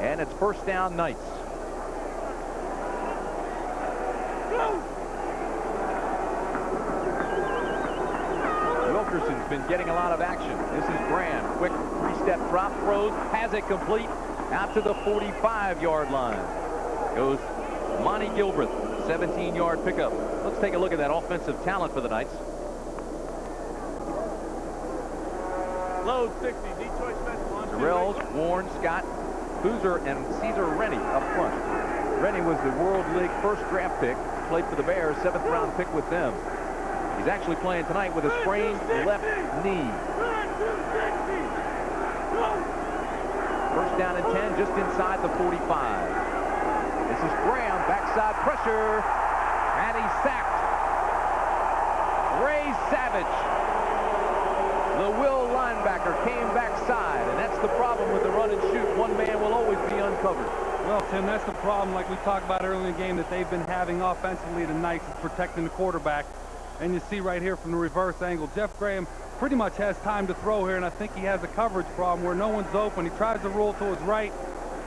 and it's first down Knights. Wilkerson's been getting a lot of action. This is Graham. Quick three-step drop, throws, has it complete out to the 45-yard line. Goes Monty Gilbreth, 17-yard pickup. Let's take a look at that offensive talent for the Knights. Load 60, Detroit Special. Terrells, Warren, Scott, Boozer, and Cesar Rennie up front. Rennie was the World League first draft pick, played for the Bears, 7th round pick with them. He's actually playing tonight with a sprained left knee. First down and 10, just inside the 45. This is Graham, backside pressure, and he's sacked. Ray Savage, the Will linebacker, came backside, and that's the problem with the run and shoot. One man will always be uncovered. Well, Tim, that's the problem, like we talked about earlier in the game, that they've been having offensively tonight, is protecting the quarterback. And you see right here from the reverse angle, Jeff Graham pretty much has time to throw here, and I think he has a coverage problem where no one's open. He tries to roll to his right.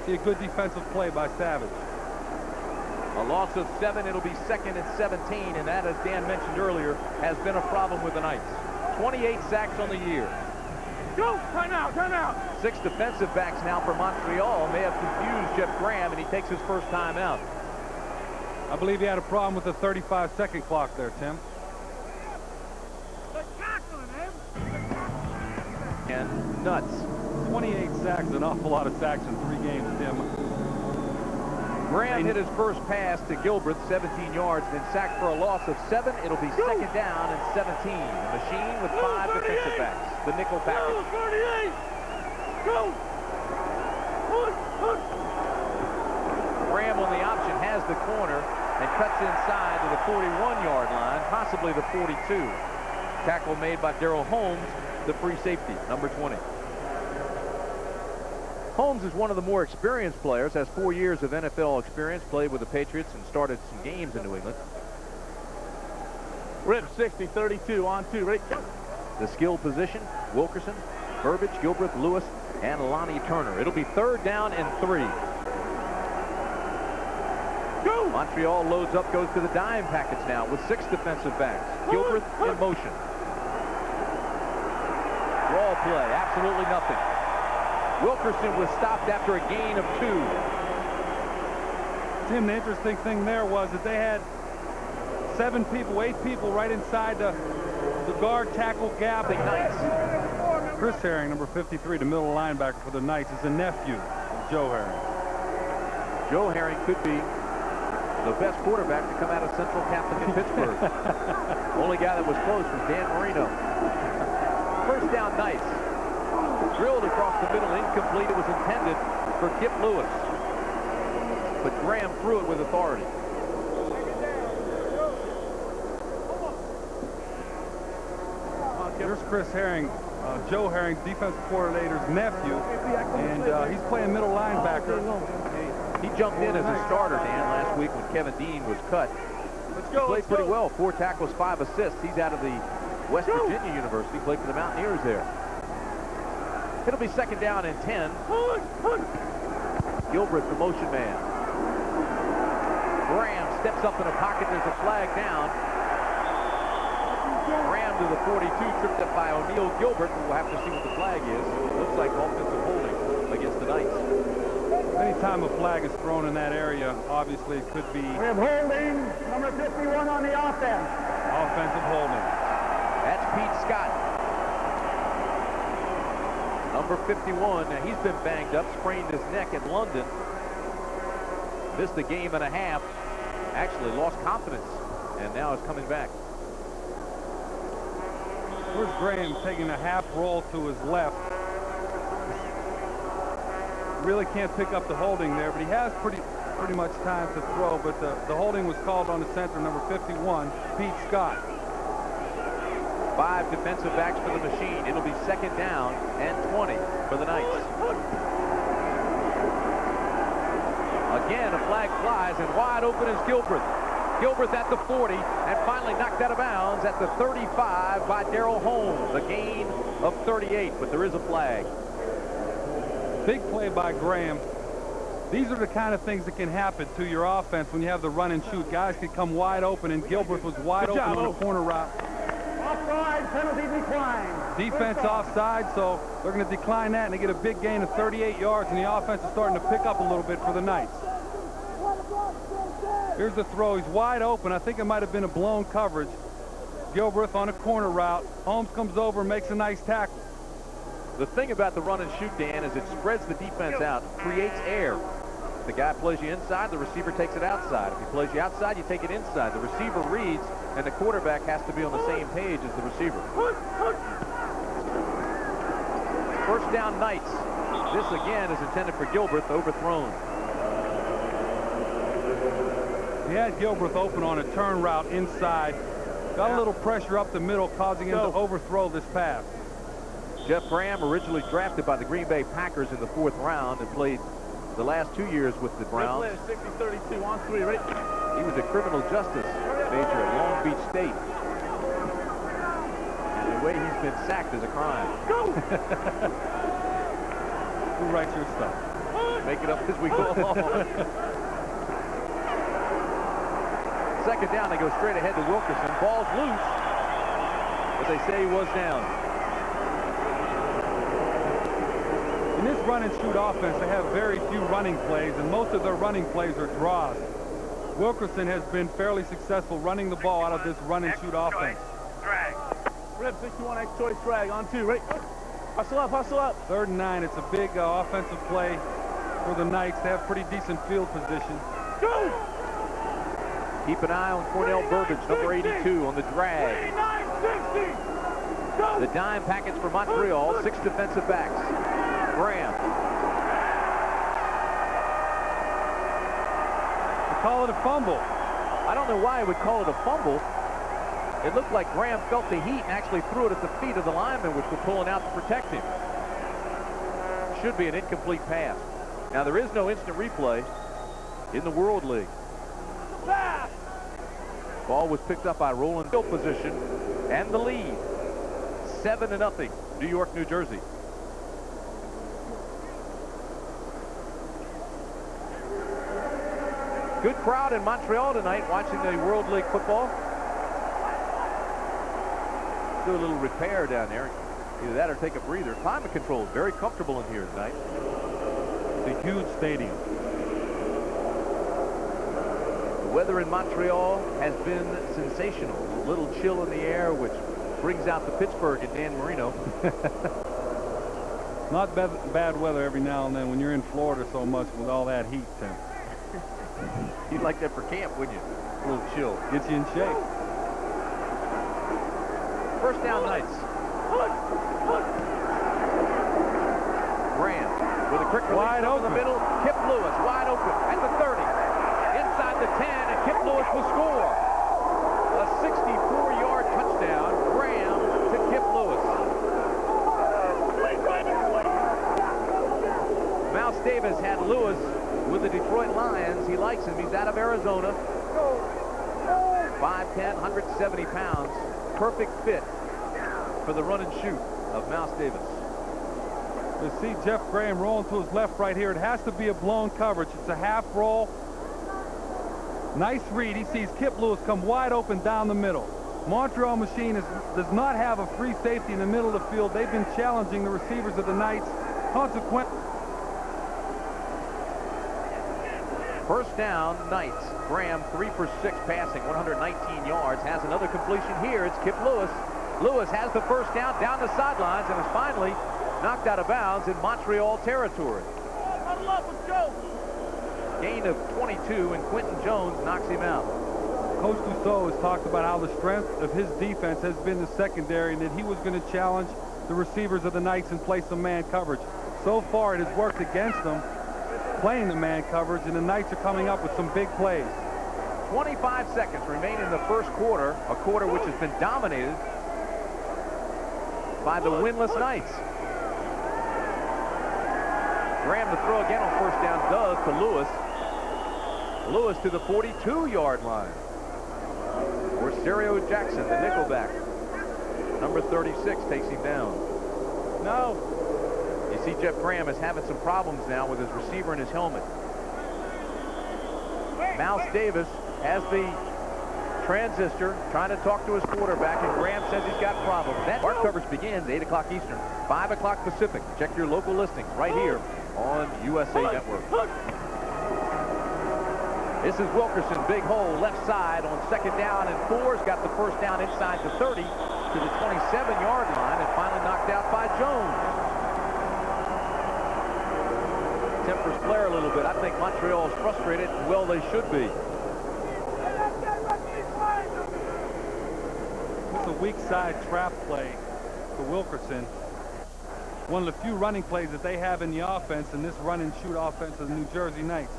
See a good defensive play by Savage. A loss of 7. It'll be 2nd and 17, and that, as Dan mentioned earlier, has been a problem with the Knights. 28 sacks on the year. Go! Time out! Time out! 6 defensive backs now for Montreal. May have confused Jeff Graham, and he takes his first time out. I believe he had a problem with the 35-second clock there, Tim. And nuts. 28 sacks, an awful lot of sacks in 3 games, Tim. Graham hit his first pass to Gilbreth, 17 yards, then sacked for a loss of 7. It'll be 2nd down and 17. A machine with 5 defensive backs. The nickel package. Graham on the option has the corner and cuts inside to the 41-yard line, possibly the 42. Tackle made by Darrell Holmes, the free safety, number 20. Holmes is one of the more experienced players, has 4 years of NFL experience, played with the Patriots and started some games in New England. Rip 60, 32, on 2, ready? The skill position, Wilkerson, Burbage, Gilbreth, Lewis, and Lonnie Turner. It'll be 3rd down and 3. Go! Montreal loads up, goes to the dime package now with 6 defensive backs. Gilbreth in motion. Draw play, absolutely nothing. Wilkerson was stopped after a gain of 2. Tim, the interesting thing there was that they had 7 people, 8 people right inside the guard tackle gap. The Knights. Chris Herring, number 53, the middle linebacker for the Knights, is a nephew of Joe Herring. Joe Herring could be the best quarterback to come out of Central Catholic in Pittsburgh. Only guy that was close was Dan Marino. First down, Knights. Drilled across the middle, incomplete. It was intended for Kip Lewis, but Graham threw it with authority. Here's Chris Herring, Joe Herring, defensive coordinator's nephew, and he's playing middle linebacker. He jumped in as a starter, Dan, last week when Kevin Dean was cut. Let's go, Played pretty well, 4 tackles, 5 assists. He's out of the West Virginia University, played for the Mountaineers there. It'll be 2nd down and 10. Gilbreth, the motion man. Graham steps up in a pocket. There's a flag down. Graham to the 42, tripped up by O'Neal. Gilbert, we'll have to see what the flag is. It looks like offensive holding against the Knights. Anytime a flag is thrown in that area, obviously it could be We have holding, number 51 on the offense. offensive holding. That's Pete Scott. Number 51. Now he's been banged up, sprained his neck in London. Missed a game and a half. Actually lost confidence, and now is coming back. Here's Graham taking a half roll to his left. Really can't pick up the holding there, but he has pretty much time to throw. But the holding was called on the center, number 51, Pete Scott. 5 defensive backs for the machine. It'll be 2nd down and 20 for the Knights. Again, a flag flies, and wide open is Gilbreth. Gilbreth at the 40, and finally knocked out of bounds at the 35 by Darrell Holmes. A gain of 38, but there is a flag. Big play by Graham. These are the kind of things that can happen to your offense when you have the run and shoot. Guys can come wide open, and Gilbert was wide open on a corner route. Offside, penalty declined. Defense offside, so they're going to decline that, and they get a big gain of 38 yards, and the offense is starting to pick up a little bit for the Knights. Here's the throw. He's wide open. I think it might have been a blown coverage. Gilbert on a corner route. Holmes comes over and makes a nice tackle. The thing about the run and shoot, Dan, is it spreads the defense out, creates air. If the guy plays you inside, the receiver takes it outside. If he plays you outside, you take it inside. The receiver reads, and the quarterback has to be on the same page as the receiver. First down, Knights. This again is intended for Gilbert, overthrown. He had Gilbert open on a turn route inside. Got a little pressure up the middle, causing him to overthrow this pass. Jeff Graham, originally drafted by the Green Bay Packers in the 4th round and played the last 2 years with the Browns. 60-32 on 3, right? He was a criminal justice major at Long Beach State. And the way he's been sacked is a crime. Who writes your stuff? Make it up as we go along. Second down, they go straight ahead to Wilkerson. Ball's loose, but they say he was down. In this run and shoot offense, they have very few running plays, and most of their running plays are draws. Wilkerson has been fairly successful running the ball out of this run and shoot offense. Drag. Rip 61 X choice drag on 2, right? Hustle up, hustle up. 3rd and 9. It's a big offensive play for the Knights. They have pretty decent field position. Go! Keep an eye on Cornell Burbage, number 82, on the drag. 60. Go! The dime package for Montreal, 6 defensive backs. Graham. They call it a fumble. I don't know why I would call it a fumble. It looked like Graham felt the heat and actually threw it at the feet of the linemen, which were pulling out to protect him. Should be an incomplete pass. Now, there is no instant replay in the World League. Ball was picked up by Roland. Field position and the lead. 7-0, New York, New Jersey. Good crowd in Montreal tonight watching the World League football. Do a little repair down there. Either that or take a breather. Climate control, very comfortable in here tonight. It's a huge stadium. The weather in Montreal has been sensational. A little chill in the air, which brings out the Pittsburgh and Dan Marino. Not bad weather every now and then when you're in Florida so much with all that heat, Tim. You'd like that for camp, wouldn't you? A little chill. Gets you in shape. First down, Knights. Graham with a quick release Wide over open. the middle. Kip Lewis wide open at the 30. Inside the 10, and Kip Lewis will score. A 64-yard touchdown. Graham to Kip Lewis. Mouse Davis had Lewis with the Detroit Lions. He likes him. He's out of Arizona. 5'10", 170 pounds. Perfect fit for the run and shoot of Mouse Davis. You see Jeff Graham rolling to his left right here. It has to be a blown coverage. It's a half roll. Nice read. He sees Kip Lewis come wide open down the middle. Montreal Machine does not have a free safety in the middle of the field. They've been challenging the receivers of the Knights. Consequently, First down, Knights. Graham 3 for 6 passing, 119 yards. Has another completion here. It's Kip Lewis. Lewis has the first down the sidelines and is finally knocked out of bounds in Montreal territory. Huddle up, let's go. Gain of 22, and Quentin Jones knocks him out. Coach Dussault has talked about how the strength of his defense has been the secondary and that he was going to challenge the receivers of the Knights and play some man coverage. So far, it has worked against them, playing the man coverage, and the Knights are coming up with some big plays. 25 seconds remain in the first quarter, a quarter which has been dominated by the winless Knights. Graham to throw again on first down does to Lewis. Lewis to the 42-yard line. Orserio Jackson, the nickelback. Number 36 takes him down. No. You see Jeff Graham is having some problems now with his receiver and his helmet. Mouse Davis has the transistor, trying to talk to his quarterback, and Graham says he's got problems. That our coverage begins 8 o'clock Eastern, 5 o'clock Pacific. Check your local listings right here on USA Network. This is Wilkerson, big hole, left side on 2nd down and 4. He's got the first down inside the 30 to the 27-yard line, and finally knocked out by Jones. Tempers flare a little bit. I think Montreal is frustrated, and well, they should be. It's a weak side trap play for Wilkerson. One of the few running plays that they have in the offense, in this run and shoot offense of the New Jersey Knights.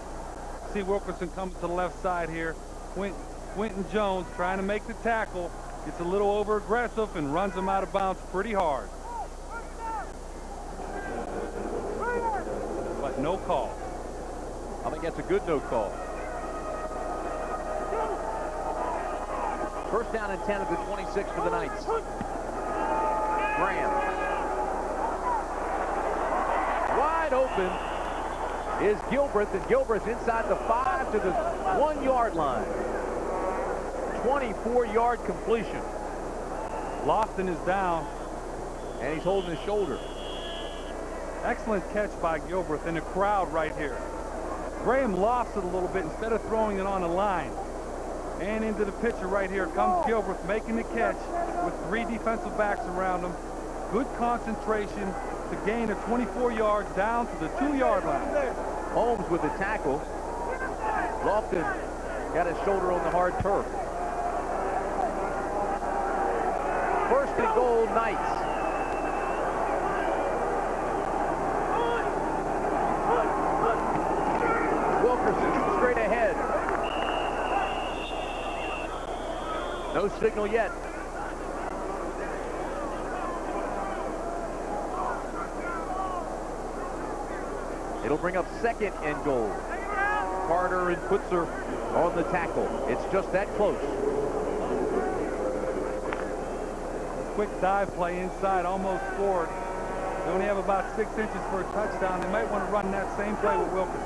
See Wilkerson comes to the left side here. Quentin Jones trying to make the tackle. Gets a little over aggressive and runs him out of bounds pretty hard. But no call. I think that's a good no call. First down and 10 at the 26 for the Knights. Graham. Wide open is Gilbreth, and Gilbreth's inside the 5 to the 1-yard line. 24-yard completion. Lofton is down. And he's holding his shoulder. Excellent catch by Gilbreth in the crowd right here. Graham lofts it a little bit instead of throwing it on the line. And into the picture right here comes Gilbreth making the catch with 3 defensive backs around him. Good concentration to gain a 24 yards down to the 2-yard line. Holmes with the tackle. Lofton got his shoulder on the hard turf. First and goal, Knights. Wilkerson straight ahead. No signal yet. It'll bring up 2nd and goal. Carter and Putzer on the tackle. It's just that close. Quick dive play inside, almost scored. They only have about 6 inches for a touchdown. They might want to run that same play with Wilkerson.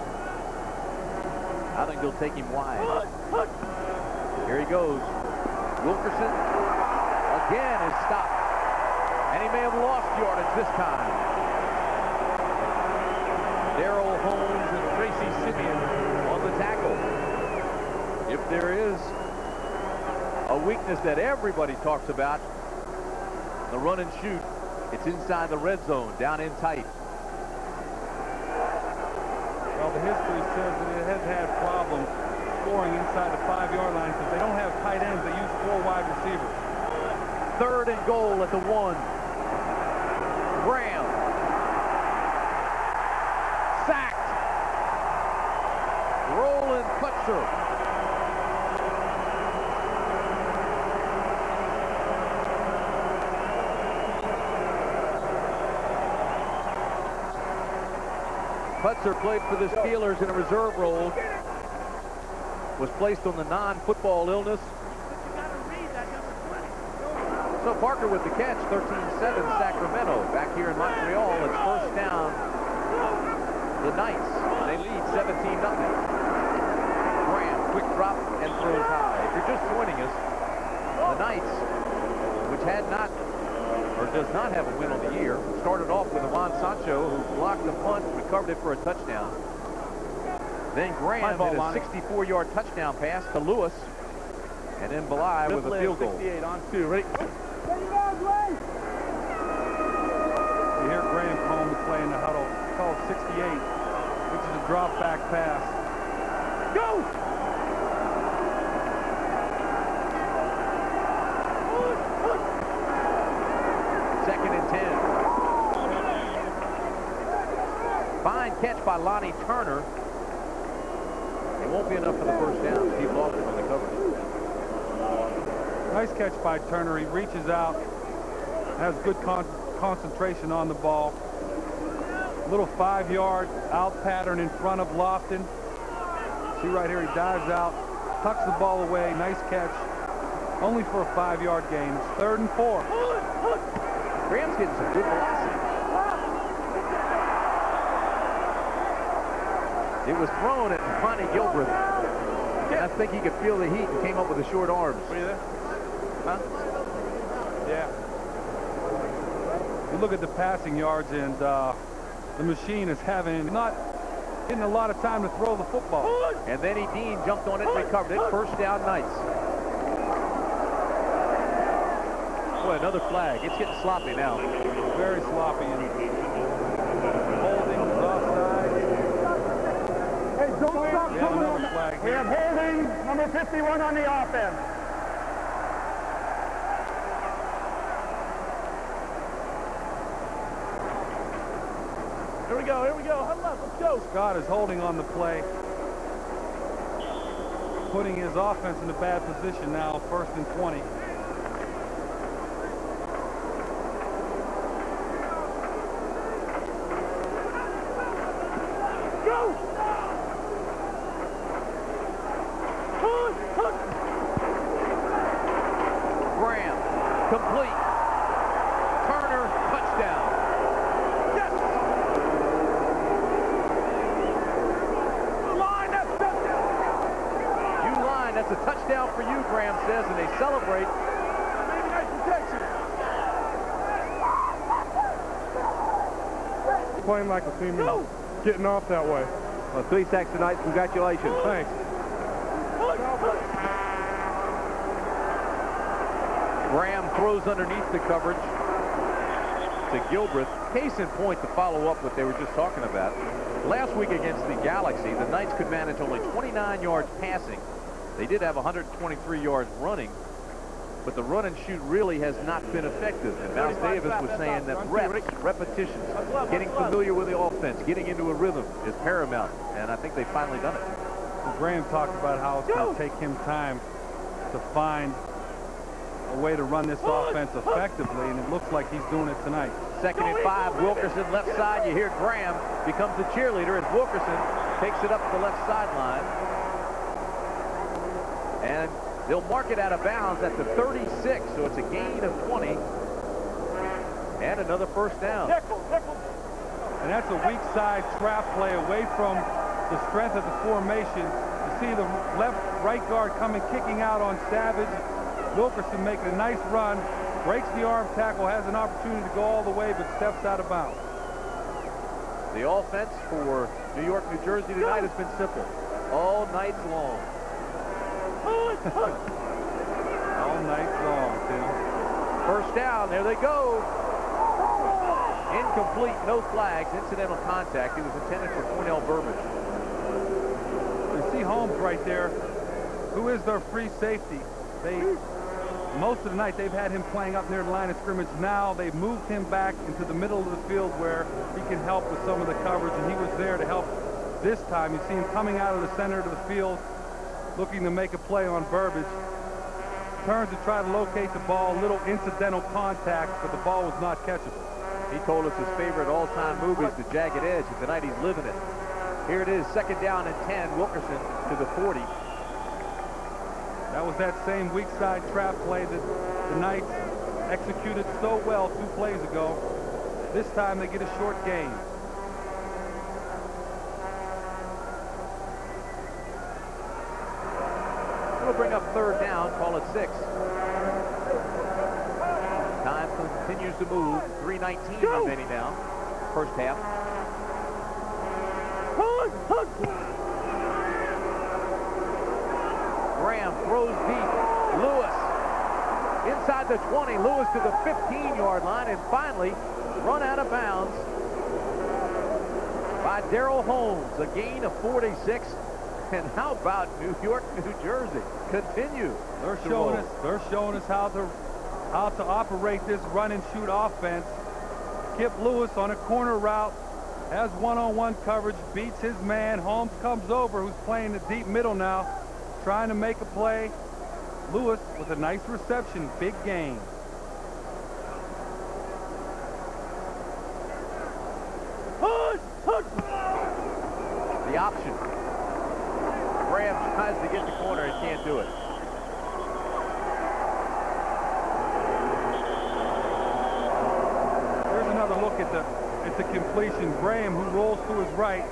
I think they'll take him wide. Here he goes. Wilkerson again is stopped. And he may have lost yardage this time. Darrell Holmes and Tracy Simeon on the tackle. If there is a weakness that everybody talks about, the run and shoot, it's inside the red zone, down in tight. Well, the history says that it has had problems scoring inside the 5-yard line because they don't have tight ends. They use 4 wide receivers. 3rd and goal at the 1. Graham. Sacked. Roland Putzer. Putzer played for the Steelers in a reserve role. Was placed on the non-football illness. So Parker with the catch, 13-7 Sacramento. Back here in Montreal, it's first down. The Knights, they lead 17-0. Graham, quick drop and throws high. If you're just joining us, the Knights, which had not, or does not have a win on the year, started off with Juan Sancho, who blocked the punt, recovered it for a touchdown. Then Graham did a 64-yard touchdown pass to Lewis, and then Belay with a field goal. 68 on 2. Ready? You hear Graham calling the play in the huddle. It's called 68, which is a drop back pass. Go! Second and 10. Fine catch by Lonnie Turner. It won't be enough for the first down. Steve Lofton on the cover. Nice catch by Turner. He reaches out, has good concentration on the ball. Little 5-yard out pattern in front of Lofton. See right here, he dives out, tucks the ball away. Nice catch. Only for a 5-yard gain. It's 3rd and 4. Graham's getting some good velocity. It was thrown at Monty Gilbreth. And I think he could feel the heat and came up with the short arms. Were you there? Huh? Yeah. You look at the passing yards, and the machine is not getting a lot of time to throw the football. And then Dean jumped on it and recovered it. First down, Knights. Boy, another flag. It's getting sloppy now. Very sloppy. And holding, offside. Hey, don't stop We have coming another on. flag We here. have holding number 51 on the offense. Here we go, here we go. Huddle up, let's go. Scott is holding on the play, putting his offense in a bad position now, 1st and 20. Go! Graham, complete. Turner, touchdown. Yes! Line, that's touchdown! You line, that's a touchdown for you, Graham says, and they celebrate. Maybe nice protection. Playing like a team, getting off that way. Well, 3 sacks tonight. Congratulations. Thanks. Graham throws underneath the coverage to Gilbreth. Case in point to follow up what they were just talking about. Last week against the Galaxy, the Knights could manage only 29 yards passing. They did have 123 yards running, but the run and shoot really has not been effective. And Mouse Davis was saying that repetitions, getting familiar with the offense, getting into a rhythm is paramount. And I think they've finally done it. Graham talked about how it's going to take him time to find a way to run this offense effectively, and it looks like he's doing it tonight. 2nd and 5, Wilkerson left side. You hear Graham becomes the cheerleader as Wilkerson takes it up the left sideline. And they'll mark it out of bounds at the 36, so it's a gain of 20. And another first down. And that's a weak side trap play away from the strength of the formation. You see the right guard coming, kicking out on Savage. Wilkerson making a nice run, breaks the arm tackle, has an opportunity to go all the way, but steps out of bounds. The offense for New York, New Jersey tonight has been simple. All night long. All night long, Tim. First down, there they go. Incomplete, no flags, incidental contact. It was intended for Cornell Burbage. You see Holmes right there, who is their free safety. Most of the night they've had him playing up near the line of scrimmage. Now they've moved him back into the middle of the field where he can help with some of the coverage, and he was there to help this time. You see him coming out of the center of the field, looking to make a play on Burbage. Turns to try to locate the ball, little incidental contact, but the ball was not catchable. He told us his favorite all-time movie is The Jagged Edge, and tonight he's living it. Here it is, 2nd down and 10, Wilkerson to the 40. That was that same weak side trap play that the Knights executed so well 2 plays ago. This time they get a short gain. We'll bring up 3rd down, call it 6. Time continues to move. 3:19 remaining now. First half. Graham throws deep. Lewis inside the 20. Lewis to the 15-yard line, and finally run out of bounds by Darrell Holmes. A gain of 46. And how about New York, New Jersey? Continue. They're showing us how to operate this run and shoot offense. Kip Lewis on a corner route has one-on-one coverage, beats his man. Holmes comes over, who's playing the deep middle now, trying to make a play. Lewis with a nice reception, big gain. The option. Graham tries to get the corner and can't do it. Here's another look at the completion. Graham, who rolls to his right,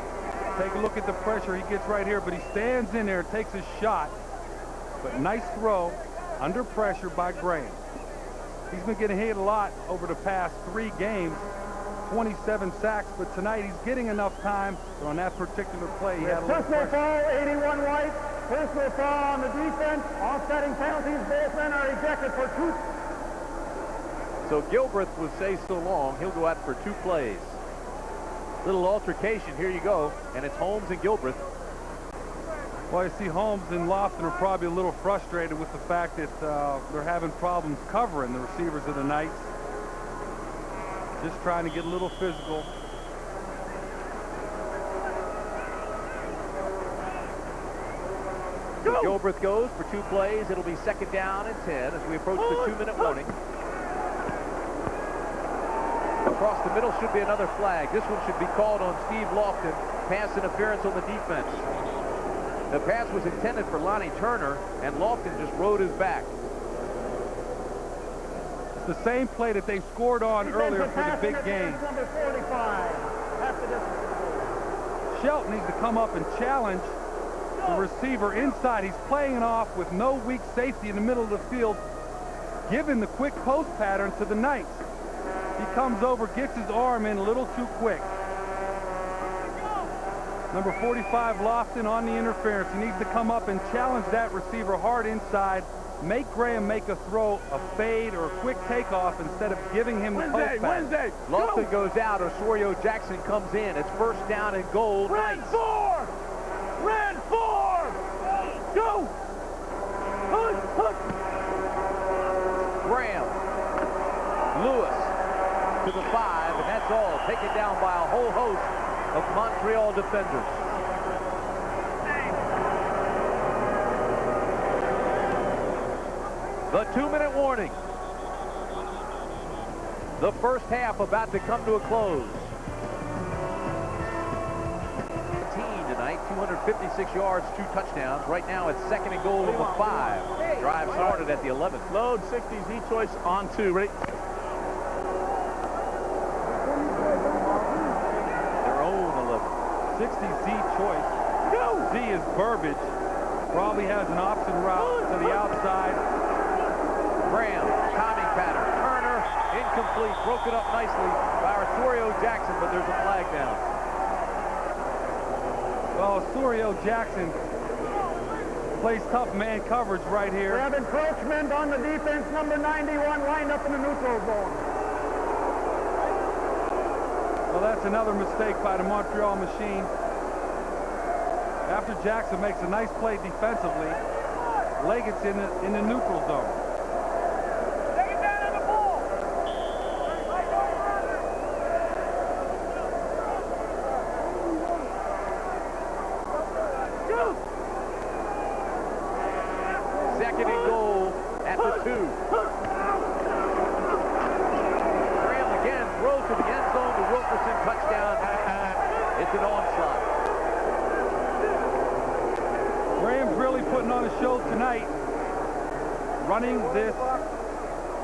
Take a look at the pressure he gets right here, but he stands in there, takes a shot. But nice throw under pressure by Graham. He's been getting hit a lot over the past 3 games, 27 sacks, but tonight he's getting enough time. So on that particular play, he had a little Personal pressure. foul, 81 white. Personal foul on the defense. Offsetting penalties. Both men are ejected for 2. So Gilbreth would say so long. He'll go out for 2 plays. Little altercation. Here you go. And it's Holmes and Gilbreth. Well, you see Holmes and Lofton are probably a little frustrated with the fact that they're having problems covering the receivers of the Knights. Just trying to get a little physical. So Gilbreth goes for 2 plays. It'll be 2nd down and 10 as we approach the 2-minute warning. Across the middle should be another flag. This one should be called on Steve Lofton. Pass interference on the defense. The pass was intended for Lonnie Turner, and Lofton just rode his back. It's the same play that they scored on earlier for the big game. Number 45. Half the distance. Shelton needs to come up and challenge the receiver inside. He's playing it off with no weak safety in the middle of the field, giving the quick post pattern to the Knights. He comes over, gets his arm in a little too quick. Number 45, Lofton on the interference. He needs to come up and challenge that receiver hard inside. Make Graham make a throw, a fade, or a quick takeoff instead of giving him the post pass. Lofton goes out. Osorio Jackson comes in. It's 1st down and goal. Red Knights. 4! Red 4! Go! Hook! Graham. Lewis to the 5, and that's all. Taken down by a whole host of Montreal defenders. The 2-minute warning. The first half about to come to a close. Tonight, 256 yards, 2 touchdowns. Right now it's 2nd and goal of the 5. Drive started at the 11th. Load 60 Z choice on 2. Ready? Their own 11. 60 Z choice. Z is Burbage. Probably has an option route to the outside. Graham, timing pattern. Turner, incomplete. Broken up nicely by Osorio Jackson, but there's a flag down. Well, Osorio Jackson plays tough man coverage right We here. have encroachment on the defense. Number 91 lined up in the neutral zone. Well, that's another mistake by the Montreal machine. After Jackson makes a nice play defensively, Leggett's in the neutral zone. Take it down on the ball! Go! 2nd and goal at the 2. Graham again throws to the end zone to Wilkerson. Touchdown. It's an onslaught. Graham's really putting on a show tonight, running this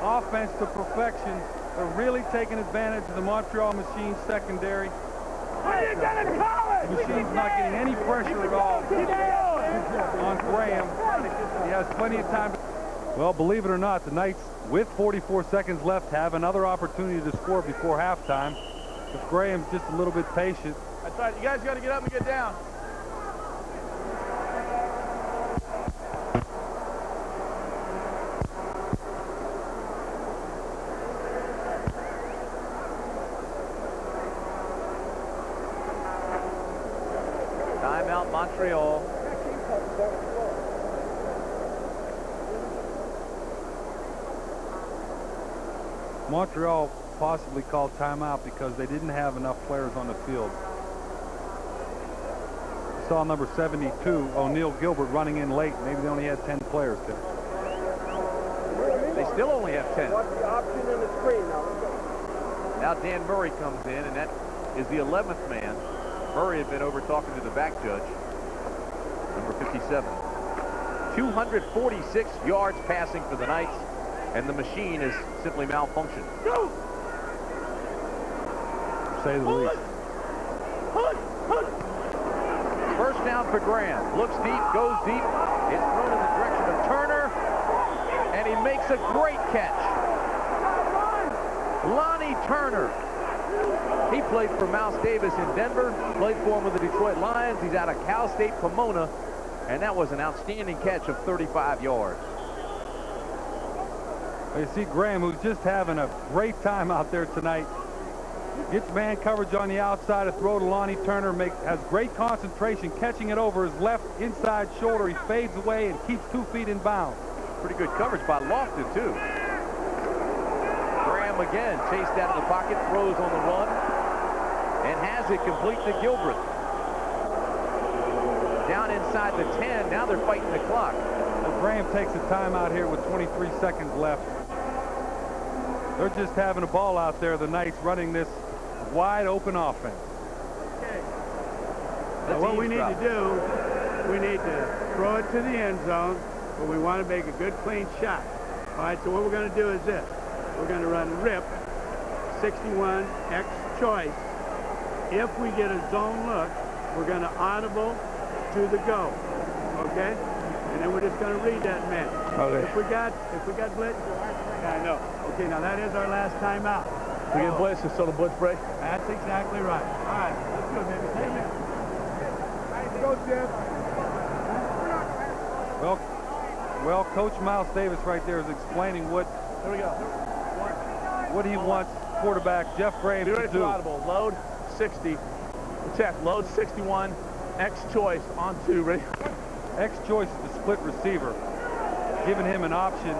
offense to perfection. They're really taking advantage of the Montreal machine secondary. What you gonna call it? The machine's not getting any pressure at all on Graham. He has plenty of time. Well, believe it or not, the Knights, with 44 seconds left, have another opportunity to score before halftime. If Graham's just a little bit patient. That's right. You guys got to get up and get down. Timeout, Montreal. Montreal possibly called timeout because they didn't have enough players on the field. You saw number 72, O'Neal Gilbert, running in late. Maybe they only had 10 players there. They still only have 10. What's the option in the screen now? Now Dan Murray comes in, and that is the 11th man. Murray had been over talking to the back judge, number 57. 246 yards passing for the Knights, and the machine is simply malfunctioned. Go! To say the least. Touchdown for Graham. Looks deep, goes deep. It's thrown in the direction of Turner. And he makes a great catch. Lonnie Turner. He played for Mouse Davis in Denver. Played for him with the Detroit Lions. He's out of Cal State Pomona. And that was an outstanding catch of 35 yards. You see Graham, who's just having a great time out there tonight. Gets man coverage on the outside, a throw to Lonnie Turner, has great concentration, catching it over his left inside shoulder. He fades away and keeps 2 feet in bounds. Pretty good coverage by Lofton, too. Graham again chased out of the pocket, throws on the run, and has it complete to Gilbreth. Down inside the 10, now they're fighting the clock. Well, Graham takes a timeout here with 23 seconds left. They're just having a ball out there, the Knights, running this wide open offense. Okay. Now what we need to do, we need to throw it to the end zone, but we want to make a good clean shot. All right, so what we're going to do is this. We're going to run rip 61 X choice. If we get a zone look, we're going to audible to the go. Okay? And then we're just going to read that man. Okay. If we got blitz, yeah, I know. Okay, now that is our last timeout. We get blitz, so the blitz break. That's exactly right. All right, let's go, baby. Take it. Go, Jim. Well, Coach Mouse Davis right there is explaining what Here we go. what he wants quarterback Jeff Graham Be to ready do. for audible. Load 60. Check. Load 61. X choice on 2. Ready? X choice is the split receiver, giving him an option.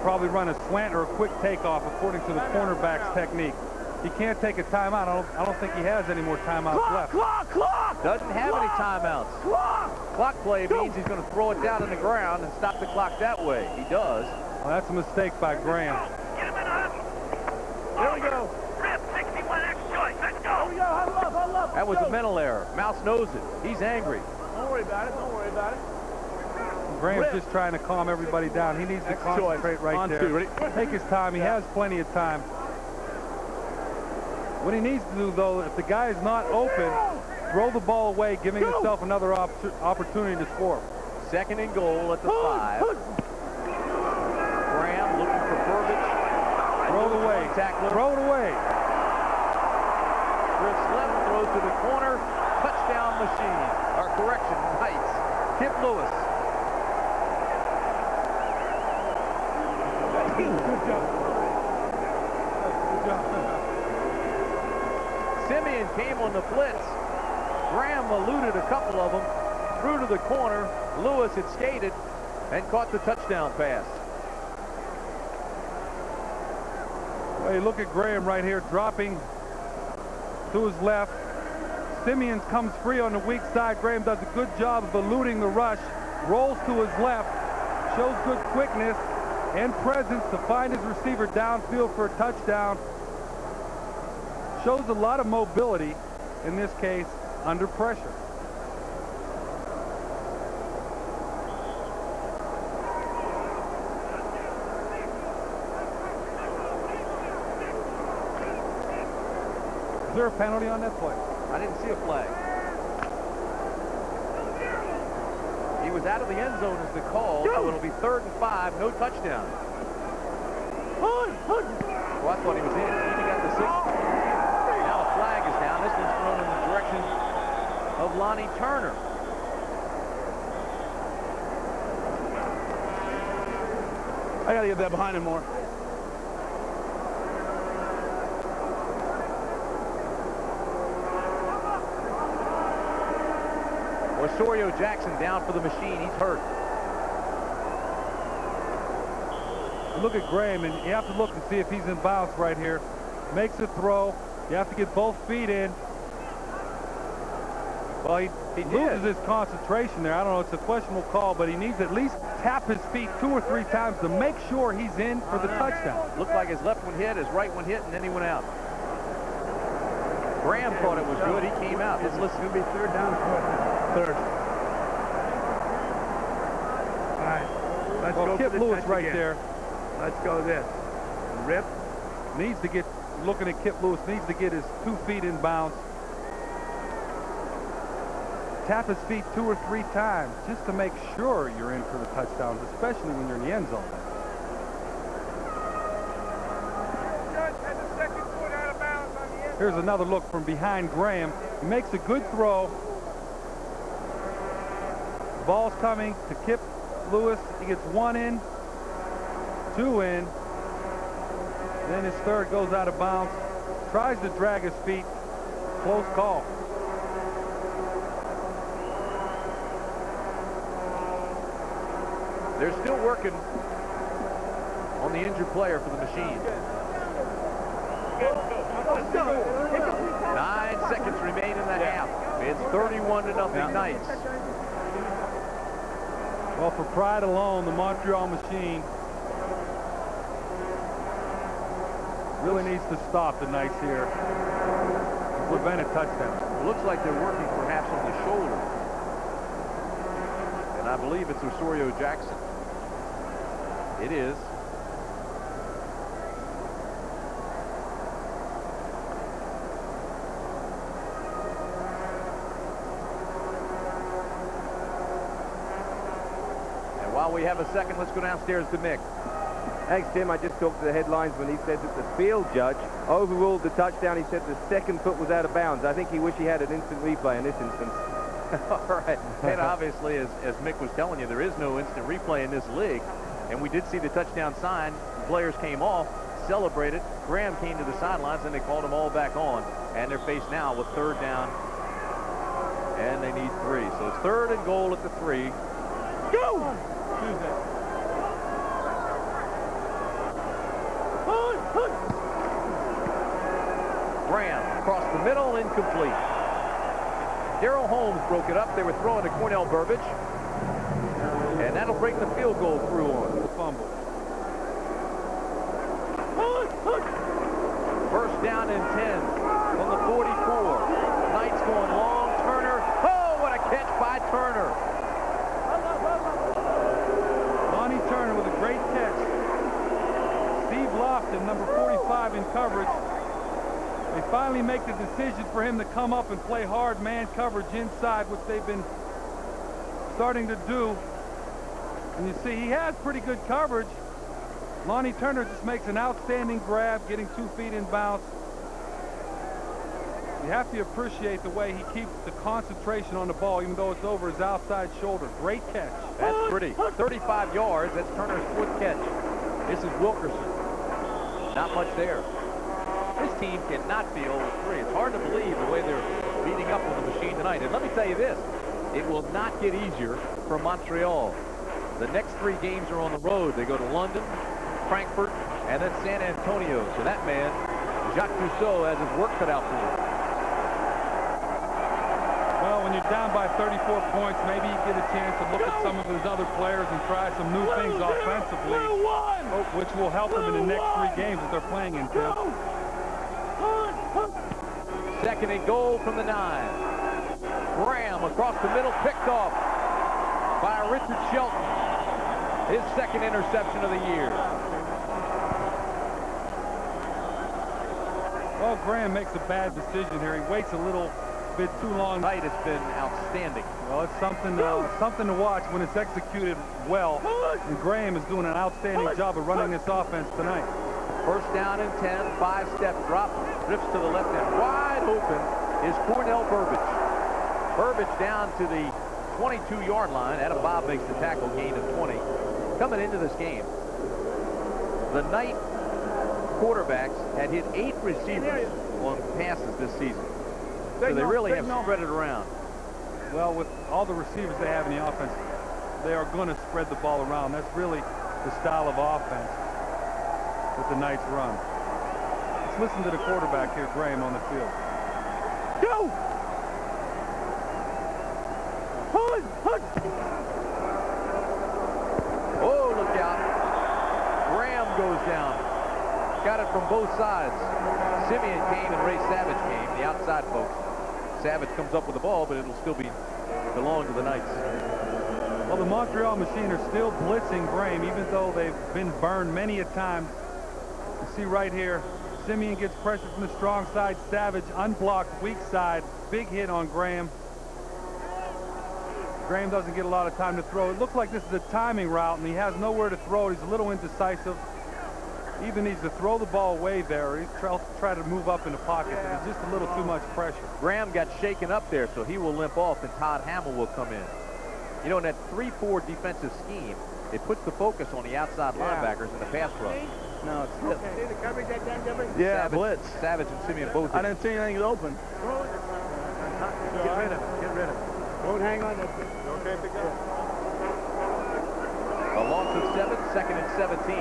Probably run a slant or a quick takeoff according to the cornerback's technique. He can't take a timeout. I don't think he has any more timeouts left. Clock! Doesn't have any timeouts. Clock play means he's going to throw it down on the ground and stop the clock that way. He does. Well, that's a mistake by Graham. Get him in a huddle. Here we go. Rip 61 X choice. Let's go. Here we go. Huddle up. That was a mental error. Mouse knows it. He's angry. Don't worry about it. Graham's just trying to calm everybody down. He needs to concentrate right there. 2. Ready? Take his time. He has plenty of time. What he needs to do, though, if the guy is not open, throw the ball away, giving himself another opportunity to score. 2nd and goal at the 5. Graham looking for Burbage. Throw it away. Throw it away. Drifts left, throws to the corner. Touchdown machine. Or correction, Knights. Kip Lewis. Good job. Simeon came on the blitz. Graham eluded a couple of them. Threw to the corner. Lewis had skated and caught the touchdown pass. Well, you look at Graham right here dropping to his left. Simeons comes free on the weak side. Graham does a good job of eluding the rush. Rolls to his left. Shows good quickness and presence to find his receiver downfield for a touchdown. Shows a lot of mobility, in this case, under pressure. Is there a penalty on that play? I didn't see a flag. He was out of the end zone as the call, so it'll be 3rd and 5, no touchdown. Well, I thought he was in. He got the 6. Now a flag is down. This one's thrown in the direction of Lonnie Turner. I got to get that behind him more. Osorio Jackson down for the machine. He's hurt. Look at Graham, and you have to look and see if he's in bounds right here. Makes a throw. You have to get both feet in. Well, he loses his concentration there. I don't know, it's a questionable call, but he needs to at least tap his feet 2 or 3 times to make sure he's in for the touchdown. Looked like his left one hit, his right one hit, and then he went out. Graham thought it was good. He came out. Let's listen. It's going to be 3rd down. 3rd. All right. Let's go Kip for the Lewis touch right again. there. Let's go this. Rip. Needs to get, looking at Kip Lewis, needs to get his 2 feet in bounds. tap his feet 2 or 3 times just to make sure you're in for the touchdowns, especially when you're in the end zone. Here's another look from behind Graham. He makes a good throw. Ball's coming to Kip Lewis. He gets 1 in, 2 in. Then his third goes out of bounds. Tries to drag his feet. Close call. They're still working on the injured player for the machine. 9 seconds remain in the half. It's 31-0 Knights. Well, for pride alone, the Montreal machine really needs to stop the Knights here and prevent a touchdown. It looks like they're working perhaps on the shoulder. And I believe it's Osorio Jackson. It is. And while we have a second, let's go downstairs to Mick. Thanks, Tim. I just talked to the headlines when he said that the field judge overruled the touchdown. He said the second foot was out of bounds. I think he wished he had an instant replay in this instance. All right. And obviously, as Mick was telling you, there is no instant replay in this league. And we did see the touchdown sign. The players came off, celebrated. Graham came to the sidelines, and they called them all back on. And they're faced now with 3rd down. And they need 3. So it's 3rd and goal at the 3. Go! Graham across the middle, incomplete. Darrell Holmes broke it up. They were throwing to Cornell Burbage. And that'll bring the field goal through on the fumble. 1st down and 10 from the 44. Knights going long. Turner. Oh, what a catch by Turner. Lonnie Turner with a great catch. Steve Lofton, number 45 in coverage. They finally make the decision for him to come up and play hard man coverage inside, which they've been starting to do. And you see, he has pretty good coverage. Lonnie Turner just makes an outstanding grab, getting 2 feet in bounds. You have to appreciate the way he keeps the concentration on the ball, even though it's over his outside shoulder. Great catch. That's pretty. 35 yards. That's Turner's 4th catch. This is Wilkerson. Not much there. This team cannot be 0-3. It's hard to believe the way they're beating up on the machine tonight. And let me tell you this, it will not get easier for Montreal. The next 3 games are on the road. They go to London, Frankfurt, and then San Antonio. So that man, Jacques Rousseau, has his work cut out for him. Well, when you're down by 34 points, maybe you get a chance to look at some of his other players and try some new things offensively, which will help them in the next 3 games that they're playing in, Tim. 2nd and goal from the 9. Graham across the middle, picked off by Richard Shelton. His 2nd interception of the year. Well, Graham makes a bad decision here. He waits a little bit too long. Tonight has been outstanding. Well, it's something to watch when it's executed well. And Graham is doing an outstanding job of running this offense tonight. 1st down and 10, 5-step drop, drifts to the left end. Wide open is Cornell Burbage. Burbage down to the 22-yard line. Adam Bob makes the tackle, gain of 20. Coming into this game, the Knight quarterbacks had hit 8 receivers on passes this season. So they really have spread it around. Well, with all the receivers they have in the offense, they are going to spread the ball around. That's really the style of offense that the Knights run. Let's listen to the quarterback here, Graham, on the field. Go! Oh, look out. Graham goes down. Got it from both sides. Simeon came and Ray Savage came, the outside folks. Savage comes up with the ball, but it'll still belong to the Knights. Well, the Montreal machine are still blitzing Graham, even though they've been burned many a time. You see right here, Simeon gets pressure from the strong side. Savage unblocked, weak side. Big hit on Graham. Graham doesn't get a lot of time to throw. It looks like this is a timing route, and he has nowhere to throw it. He's a little indecisive. He either needs to throw the ball away there, or he's try to move up in the pocket. Yeah. There's just a little too much pressure. Graham got shaken up there, so he will limp off, and Todd Hamill will come in. You know, in that 3-4 defensive scheme, it puts the focus on the outside linebackers in the pass rush. No, it's still. See the coverage that time, Jeffrey? Yeah, Savage, blitz. Savage and Simeon both. I didn't see anything open. Get rid of it. Get rid of it. Don't hang on. Okay, pick up. A loss of 7, 2nd and 17.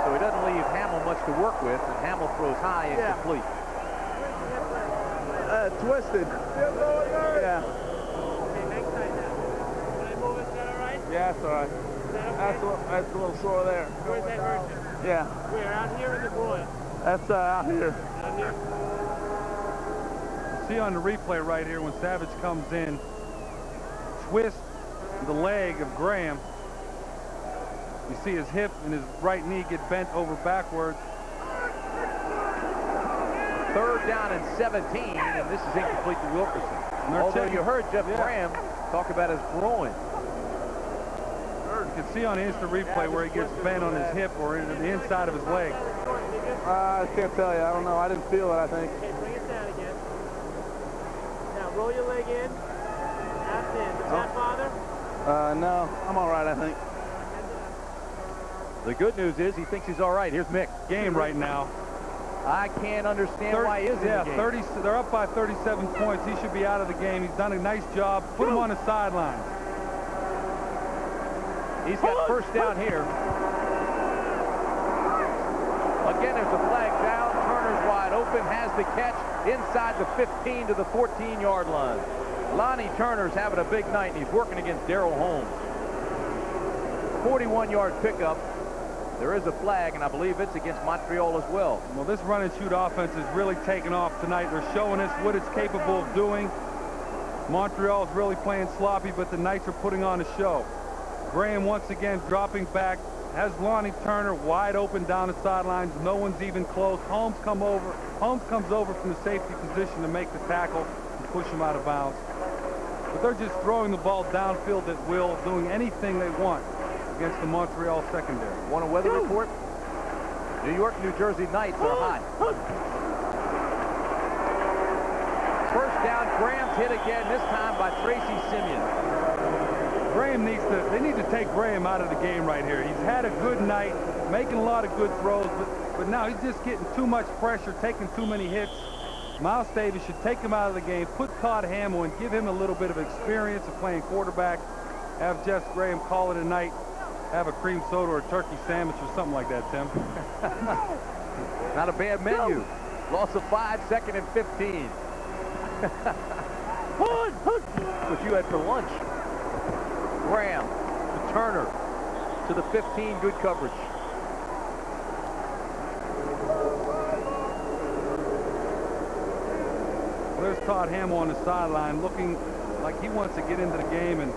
So he doesn't leave Hamill much to work with, and Hamill throws high and complete. Twisted. Yeah. Okay, next side now. Can I move it? Is that all right? Yeah, that's all right. Is that okay? That's a little sore there. Where's that hurt you? Yeah. Where, out here in the groin? That's out here. Out here? See on the replay right here when Savage comes in, twist the leg of Graham. You see his hip and his right knee get bent over backwards. 3rd down and 17, and this is incomplete to Wilkerson. Although you heard Jeff Graham talk about his groin. You can see on the instant replay where he gets bent on his hip or into the inside of his leg. I can't tell you. I don't know. I didn't feel it, I think. Okay, bring it down again. Now roll your leg in. That's in. Does that bother? No. I'm all right, I think. The good news is he thinks he's all right. Here's Mick. Game right now. I can't understand why he isn't in the game. 30. They're up by 37 points. He should be out of the game. He's done a nice job. Put him on the sideline. He's got first down here. Again, there's a flag down. Turner's wide open, has the catch inside the 15 to the 14-yard line. Lonnie Turner's having a big night, and he's working against Darrell Holmes. 41-yard pickup. There is a flag, and I believe it's against Montreal as well. Well, this run-and-shoot offense is really taking off tonight. They're showing us what it's capable of doing. Montreal's really playing sloppy, but the Knights are putting on a show. Graham once again dropping back, has Lonnie Turner wide open down the sidelines. No one's even close. Holmes comes over from the safety position to make the tackle and push him out of bounds. But they're just throwing the ball downfield at will, doing anything they want against the Montreal secondary. Want a weather report? New York, New Jersey Knights are high. First down, Graham's hit again, this time by Tracy Simeon. Graham they need to take Graham out of the game right here. He's had a good night, making a lot of good throws, but now he's just getting too much pressure, taking too many hits. Miles Davis should take him out of the game, put Todd Hamill and give him a little bit of experience of playing quarterback. Have Jeff Graham call it a night. Have a cream soda or a turkey sandwich or something like that, Tim. Not a bad menu. Loss of 5, 2nd and 15. What you had for lunch. Graham to Turner to the 15. Good coverage. Well, there's Todd Hamill on the sideline looking like he wants to get into the game and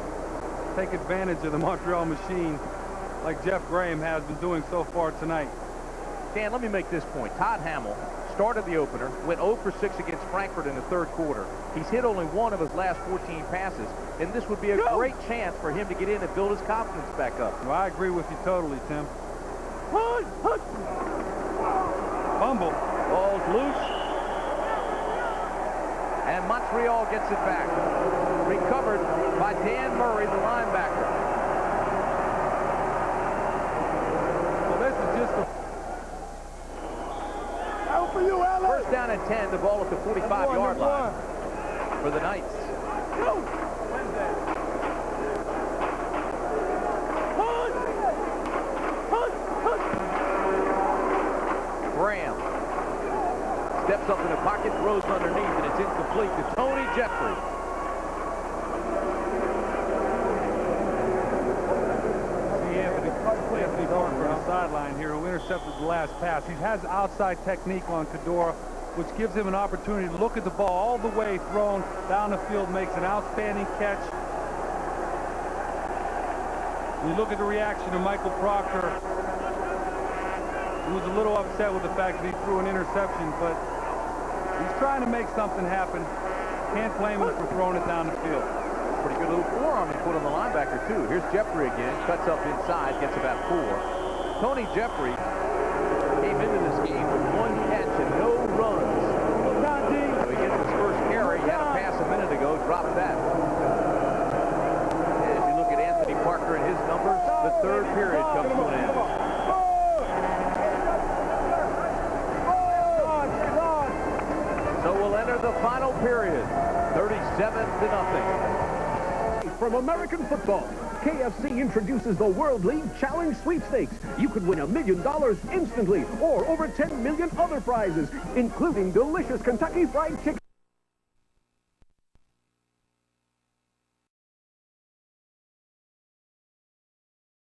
take advantage of the Montreal machine like Jeff Graham has been doing so far tonight. Dan, let me make this point. Todd Hamill started the opener, went 0 for 6 against Frankfurt in the 3rd quarter. He's hit only 1 of his last 14 passes, and this would be a great chance for him to get in and build his confidence back up. Well, I agree with you totally, Tim. Fumble. Ball's loose. And Montreal gets it back. Recovered by Dan Murray, the linebacker. Well, this is just a... First down and 10, the ball at the 45-yard line for the Knights. Graham steps up in the pocket, throws underneath, and it's incomplete to Tony Jeffrey. Anthony Parker on the sideline here, who intercepted the last pass. He has outside technique on Kadora, which gives him an opportunity to look at the ball all the way thrown down the field, makes an outstanding catch. When you look at the reaction of Michael Proctor, he was a little upset with the fact that he threw an interception, but he's trying to make something happen. Can't blame him for throwing it down the field. pretty good little forearm he put on the linebacker, too. Here's Jeffrey again. Cuts up inside, gets about 4. Tony Jeffrey came into this game with 1 catch and no runs. So he gets his first carry. He had a pass a minute ago, dropped that. As you look at Anthony Parker and his numbers, the third period comes to an end. So we'll enter the final period, 37-0. From American football, KFC introduces the World League Challenge Sweepstakes. You could win $1 million instantly, or over 10 million other prizes, including delicious Kentucky Fried Chicken.